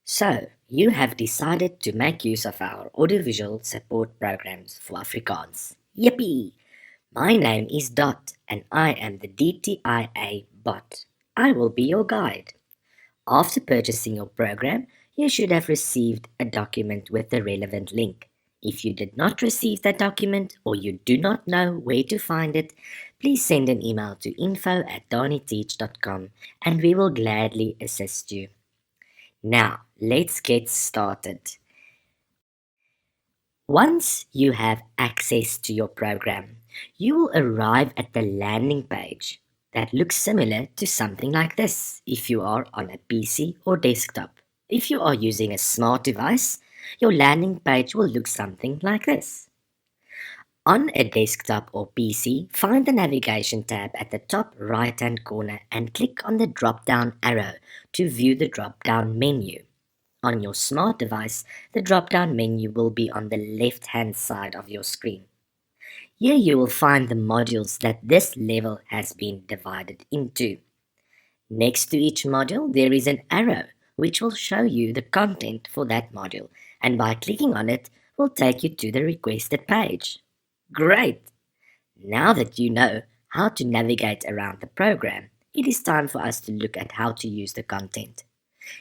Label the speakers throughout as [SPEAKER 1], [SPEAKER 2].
[SPEAKER 1] So, you have decided to make use of our audiovisual support programs for Afrikaans. Yippee! My name is Dot and I am the DTIA bot. I will be your guide. After purchasing your program, you should have received a document with the relevant link. If you did not receive that document or you do not know where to find it, please send an email to info@doniteach.com and we will gladly assist you. Now, let's get started. Once you have access to your program, you will arrive at the landing page that looks similar to something like this if you are on a PC or desktop. If you are using a smart device, your landing page will look something like this. On a desktop or PC, find the navigation tab at the top right-hand corner and click on the drop-down arrow to view the drop-down menu. On your smart device, the drop-down menu will be on the left-hand side of your screen. Here you will find the modules that this level has been divided into. Next to each module, there is an arrow which will show you the content for that module, and by clicking on it, will take you to the requested page. Great! Now that you know how to navigate around the program, it is time for us to look at how to use the content.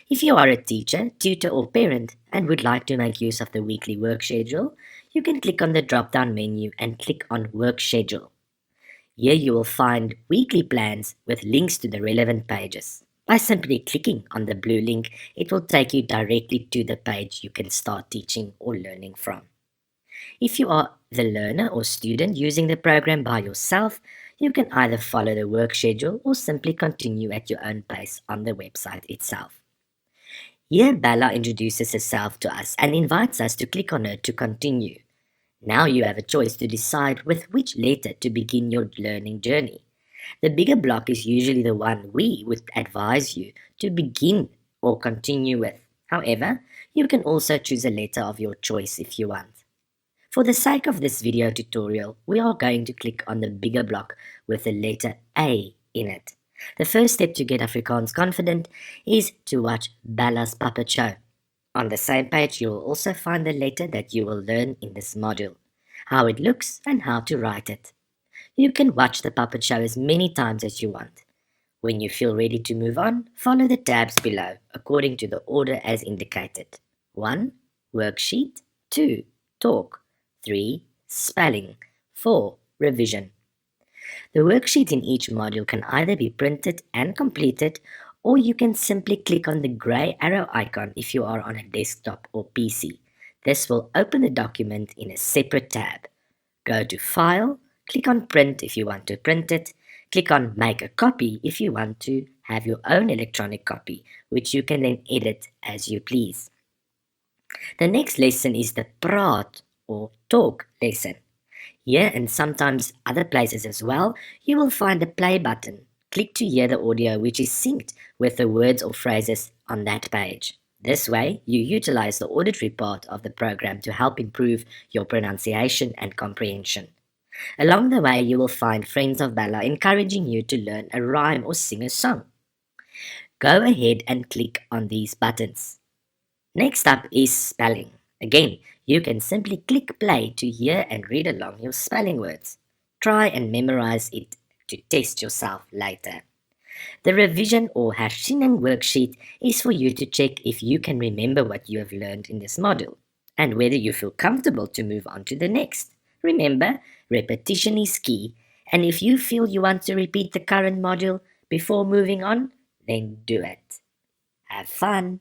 [SPEAKER 1] If you are a teacher, tutor or parent and would like to make use of the weekly work schedule, you can click on the drop-down menu and click on Work Schedule. Here you will find weekly plans with links to the relevant pages. By simply clicking on the blue link, it will take you directly to the page you can start teaching or learning from. If you are the learner or student using the program by yourself, you can either follow the work schedule or simply continue at your own pace on the website itself. Here Bella introduces herself to us and invites us to click on her to continue. Now you have a choice to decide with which letter to begin your learning journey. The bigger block is usually the one we would advise you to begin or continue with. However, you can also choose a letter of your choice if you want. For the sake of this video tutorial, we are going to click on the bigger block with the letter A in it. The first step to get Afrikaans confident is to watch Bella's puppet show. On the same page, you will also find the letter that you will learn in this module, how it looks and how to write it. You can watch the puppet show as many times as you want. When you feel ready to move on, follow the tabs below according to the order as indicated. 1. Worksheet. 2. Talk. 3. Spelling. 4. Revision. The worksheet in each module can either be printed and completed, or you can simply click on the grey arrow icon if you are on a desktop or PC. This will open the document in a separate tab. Go to File, click on Print if you want to print it, click on Make a Copy if you want to have your own electronic copy, which you can then edit as you please. The next lesson is the Praat or Talk lesson. Here and sometimes other places as well, you will find a play button. Click to hear the audio which is synced with the words or phrases on that page. This way, you utilize the auditory part of the program to help improve your pronunciation and comprehension. Along the way, you will find friends of Bella encouraging you to learn a rhyme or sing a song. Go ahead and click on these buttons. Next up is spelling. Again, you can simply click play to hear and read along your spelling words. Try and memorize it to test yourself later. The revision or hersiening worksheet is for you to check if you can remember what you have learned in this module and whether you feel comfortable to move on to the next. Remember, repetition is key, and if you feel you want to repeat the current module before moving on, then do it. Have fun!